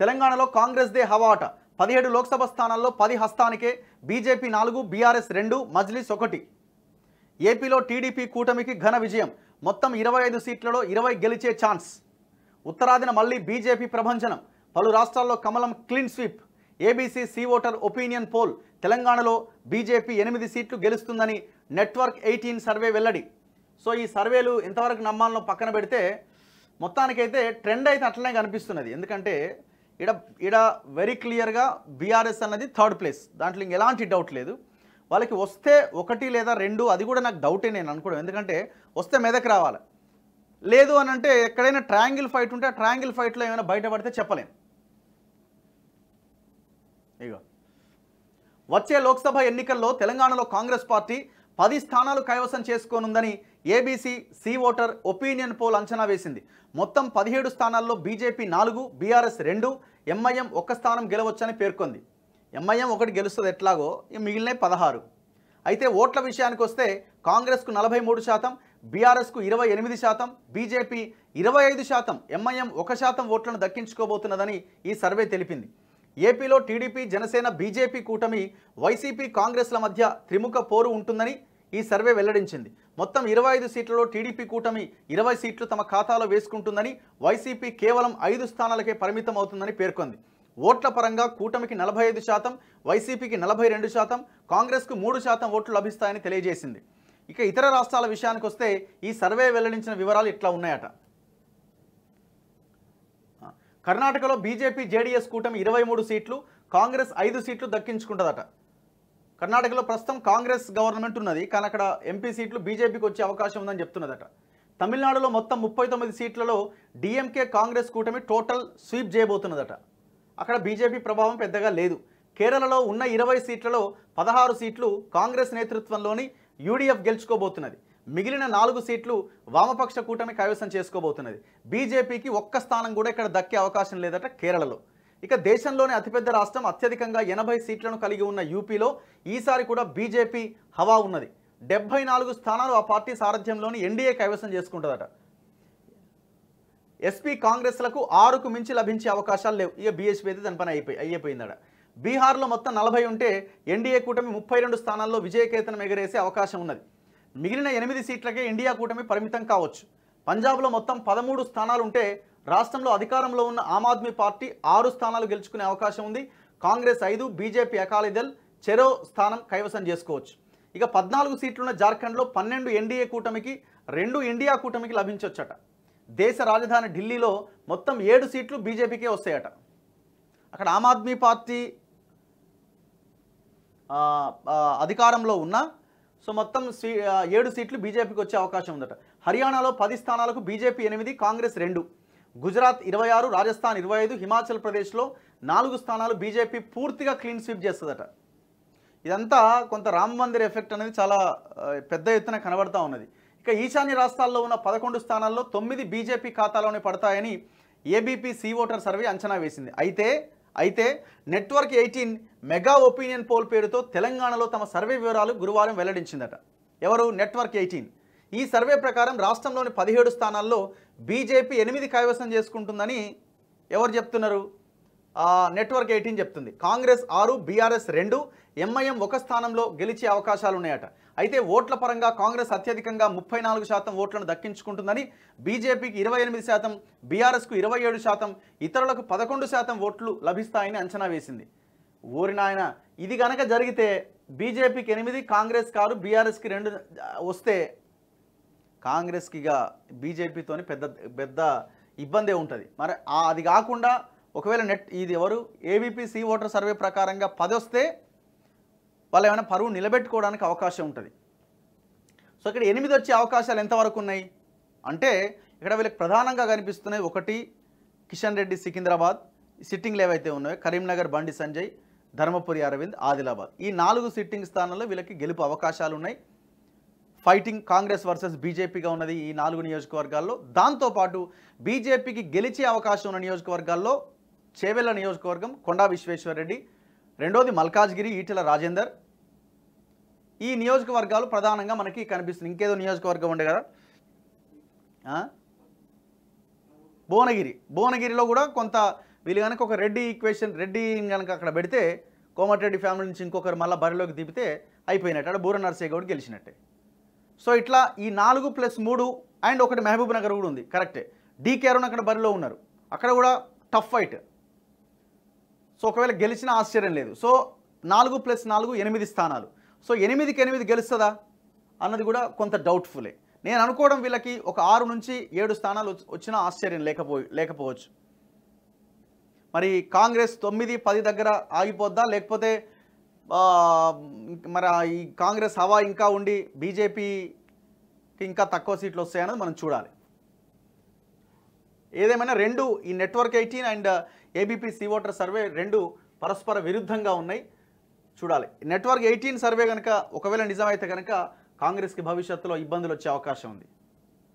తెలంగాణలో కాంగ్రెస్ దే హవాట 17 లోక్సభ స్థానాల్లో 10 హస్తానికే BJP 4 BRS 2 Majlis 1 ఏపీలో టీడీపీ కూటమికి ఘన విజయం మొత్తం 25 సీట్లలో 20 గెలిచే ఛాన్స్ ఉత్తరాదిన మళ్ళీ బీజేపీ ప్రభంజనం పలు రాష్ట్రాల్లో కమలం clean sweep ABC C voter opinion poll తెలంగాణలో బీజేపీ 8 సీట్లు గెలుస్తుందని నెట్వర్క్ 18 సర్వే వెల్లడి సో ఈ సర్వేలు ఎంతవరకు నమ్మాలనో పక్కన పెడితే మొత్తానికైతే ట్రెండ్ అయితే అట్లనే కనిపిస్తున్నది ఎందుకంటే ఇడ వెరీ క్లియర్గా బీఆర్ఎస్ అన్నది థర్డ్ ప్లేస్ దాంట్లో ఇంక ఎలాంటి డౌట్ లేదు వాళ్ళకి వస్తే 1 లేదా 2 అది కూడా నాకు డౌటే నేను అనుకోవడం ఎందుకంటే వస్తే మెదక్ రావాలి లేదు అని అంటే ఎక్కడైనా ట్రయాంగిల్ ఫైట్ ఉంటే ఆ ట్రయాంగిల్ ఫైట్లో ఏమైనా బయటపడితే చెప్పలేను ఇగో వచ్చే లోక్సభ ఎన్నికల్లో తెలంగాణలో కాంగ్రెస్ పార్టీ 10 స్థానాలు కైవసం చేసుకోనుందని ABC C voter opinion poll అంచనా వేసింది మొత్తం 17 స్థానాల్లో బీజేపీ 4 బీఆర్ఎస్ 2 ఎంఐఎం 1 స్థానం గెలవచ్చని పేర్కొంది ఎంఐఎం 1 గెలుస్తుంది ఎట్లాగో మిగిలిన 16 అయితే ఓట్ల విషయానికి వస్తే కాంగ్రెస్కు 43%, బీఆర్ఎస్కు 28%, బీజేపీ 25%, ఎంఐఎం 1% ఓట్లను దక్కించుకోబోతున్నదని ఈ సర్వే తెలిపింది ఏపీలో టీడీపీ జనసేన బీజేపీ కూటమి వైసీపీ కాంగ్రెస్ల మధ్య త్రిముఖ పోరు ఉంటుందని ఈ సర్వే వెల్లడించింది మొత్తం 25 సీట్లలో టీడీపీ కూటమి 20 సీట్లు తమ ఖాతాలో వేసుకుంటుందని వైసీపీ కేవలం 5 స్థానాలకే పరిమితం అవుతుందని పేర్కొంది ఓట్ల పరంగా కూటమికి 45%, వైసీపీకి 42%, కాంగ్రెస్కు 3% ఓట్లు లభిస్తాయని తెలియజేసింది ఇక ఇతర రాష్ట్రాల విషయానికి వస్తే ఈ సర్వే వెల్లడించిన వివరాలు ఇట్లా ఉన్నాయట కర్ణాటకలో బీజేపీ జేడీఎస్ కూటమి 23 సీట్లు కాంగ్రెస్ 5 సీట్లు దక్కించుకుంటుందట కర్ణాటకలో ప్రస్తుతం కాంగ్రెస్ గవర్నమెంట్ ఉన్నది కానీ అక్కడ ఎంపీ సీట్లు బీజేపీకి వచ్చే అవకాశం ఉందని చెప్తున్నదట తమిళనాడులో మొత్తం 39 సీట్లలో డిఎంకే కాంగ్రెస్ కూటమి టోటల్ స్వీప్ చేయబోతున్నదట అక్కడ బీజేపీ ప్రభావం పెద్దగా లేదు కేరళలో ఉన్న 20 సీట్లలో 16 సీట్లు కాంగ్రెస్ నేతృత్వంలోని యూడీఎఫ్ గెలుచుకోబోతున్నది మిగిలిన 4 సీట్లు వామపక్ష కూటమి కైవసం చేసుకోబోతున్నది బీజేపీకి 1 స్థానం కూడా ఇక్కడ దక్కే అవకాశం లేదట కేరళలో ఇక దేశంలోని అతిపెద్ద రాష్ట్రం అత్యధికంగా 80 సీట్లను కలిగి ఉన్న యూపీలో ఈసారి కూడా బీజేపీ హవా ఉన్నది 74 స్థానాలు ఆ పార్టీ సారథ్యంలోని ఎన్డీఏ కైవసం చేసుకుంటుందట ఎస్పీ కాంగ్రెస్లకు 6కు మించి లభించే అవకాశాలు లేవు ఇక బీఎస్పీ అయితే దాని పని అయిపోయిందట బీహార్లో మొత్తం 40 ఉంటే ఎన్డీఏ కూటమి 32 స్థానాల్లో విజయకేతనం ఎగరేసే అవకాశం ఉన్నది మిగిలిన 8 సీట్లకే ఇండియా కూటమి పరిమితం కావచ్చు పంజాబ్లో మొత్తం 13 స్థానాలు ఉంటే రాష్ట్రంలో అధికారంలో ఉన్న ఆమ్ ఆద్మీ పార్టీ 6 స్థానాలు గెలుచుకునే అవకాశం ఉంది కాంగ్రెస్ 5 బీజేపీ అకాలీదళ్ చెరో స్థానం కైవసం చేసుకోవచ్చు ఇక 14 సీట్లున్న జార్ఖండ్లో 12 ఎన్డీఏ కూటమికి 2 ఇండియా కూటమికి లభించవచ్చట దేశ రాజధాని ఢిల్లీలో మొత్తం 7 సీట్లు బీజేపీకే వస్తాయట అక్కడ ఆమ్ ఆద్మీ పార్టీ అధికారంలో ఉన్న సో మొత్తం 7 సీట్లు బీజేపీకి వచ్చే అవకాశం ఉందట హర్యానాలో 10 స్థానాలకు బీజేపీ 8 కాంగ్రెస్ 2 గుజరాత్ 26 రాజస్థాన్ 25 హిమాచల్ ప్రదేశ్లో 4 స్థానాలు బీజేపీ పూర్తిగా క్లీన్ స్వీప్ చేస్తుందట ఇదంతా కొంత రామ మందిర్ ఎఫెక్ట్ అనేది చాలా పెద్ద ఎత్తున కనబడతా ఉన్నది ఇక ఈశాన్య రాష్ట్రాల్లో ఉన్న 11 స్థానాల్లో 9 బీజేపీ ఖాతాలోనే పడతాయని ఏబీపీ సి ఓటర్ సర్వే అంచనా వేసింది అయితే నెట్వర్క్ 18 మెగా ఒపీనియన్ పోల్ పేరుతో తెలంగాణలో తమ సర్వే వివరాలు గురువారం వెల్లడించిందట ఎవరు నెట్వర్క్ 18 ఈ సర్వే ప్రకారం రాష్ట్రంలోని 17 స్థానాల్లో బీజేపీ 8 కైవసం చేసుకుంటుందని ఎవరు చెప్తున్నారు నెట్వర్క్ 18 చెప్తుంది కాంగ్రెస్ 6 బీఆర్ఎస్ 2 ఎంఐఎం 1 స్థానంలో గెలిచే అవకాశాలు ఉన్నాయట అయితే ఓట్ల పరంగా కాంగ్రెస్ అత్యధికంగా 34% ఓట్లను దక్కించుకుంటుందని బీజేపీకి 28% బీఆర్ఎస్కు 27% ఇతరులకు 11% ఓట్లు లభిస్తాయని అంచనా వేసింది ఊరి నాయన ఇది కనుక జరిగితే బీజేపీకి 8 కాంగ్రెస్ 6 బీఆర్ఎస్కి 2 వస్తే కాంగ్రెస్కి ఇక బీజేపీతోని పెద్ద ఇబ్బందే ఉంటుంది మరి అది కాకుండా ఒకవేళ ఇది ఎవరు ఏబీపీ సి ఓటర్ సర్వే ప్రకారంగా 10 వస్తే వాళ్ళు ఏమైనా పరువు నిలబెట్టుకోవడానికి అవకాశం ఉంటుంది సో ఇక్కడ 8 వచ్చే అవకాశాలు ఎంతవరకు ఉన్నాయి అంటే ఇక్కడ వీళ్ళకి ప్రధానంగా కనిపిస్తున్నాయి 1 కిషన్ రెడ్డి సికింద్రాబాద్ సిట్టింగ్లు ఏవైతే ఉన్నాయో కరీంనగర్ బండి సంజయ్ ధర్మపురి అరవింద్ ఆదిలాబాద్ ఈ 4 సిట్టింగ్ స్థానాల్లో వీళ్ళకి గెలుపు అవకాశాలు ఉన్నాయి ఫైటింగ్ కాంగ్రెస్ వర్సెస్ బీజేపీగా ఉన్నది ఈ 4 నియోజకవర్గాల్లో దాంతోపాటు బీజేపీకి గెలిచే అవకాశం ఉన్న నియోజకవర్గాల్లో చేవెళ్ల నియోజకవర్గం కొండా విశ్వేశ్వరరెడ్డి రెండోది మల్కాజ్గిరి ఈటెల రాజేందర్ ఈ నియోజకవర్గాలు ప్రధానంగా మనకి కనిపిస్తుంది ఇంకేదో నియోజకవర్గం ఉండే కదా భువనగిరిలో కూడా కొంత వీళ్ళు కనుక ఒక రెడ్డి ఈక్వేషన్ రెడ్డి కనుక అక్కడ పెడితే కోమటిరెడ్డి ఫ్యామిలీ నుంచి ఇంకొకరు మళ్ళీ బరిలోకి దిపితే అయిపోయినట్టు అంటే బూర నర్సయ్య గౌడ్ గెలిచినట్టే. సో ఇట్లా ఈ 4+3 అండ్ ఒకటి మహబూబ్ నగర్ కూడా ఉంది కరెక్టే. డీకే అరుణ్ అక్కడ బరిలో ఉన్నారు, అక్కడ కూడా టఫ్ ఫైట్. సో ఒకవేళ గెలిచిన ఆశ్చర్యం లేదు. సో 4+4 8 స్థానాలు. సో 8కి 8 గెలుస్తుందా అన్నది కూడా కొంత డౌట్ఫుల్లే. నేను అనుకోవడం వీళ్ళకి ఒక 6 నుంచి 7 స్థానాలు వచ్చినా ఆశ్చర్యం లేకపోవచ్చు. మరి కాంగ్రెస్ 9, 10 దగ్గర ఆగిపోద్దా, లేకపోతే మరి ఈ కాంగ్రెస్ హవా ఇంకా ఉండి బీజేపీకి ఇంకా తక్కువ సీట్లు వస్తాయన్నది మనం చూడాలి. ఏదేమైనా రెండు ఈ network 18 and ABP see voter survey రెండు పరస్పర విరుద్ధంగా ఉన్నాయి, చూడాలి. నెట్వర్క్ 18 సర్వే కనుక ఒకవేళ నిజమైతే కనుక కాంగ్రెస్కి భవిష్యత్తులో ఇబ్బందులు వచ్చే అవకాశం ఉంది.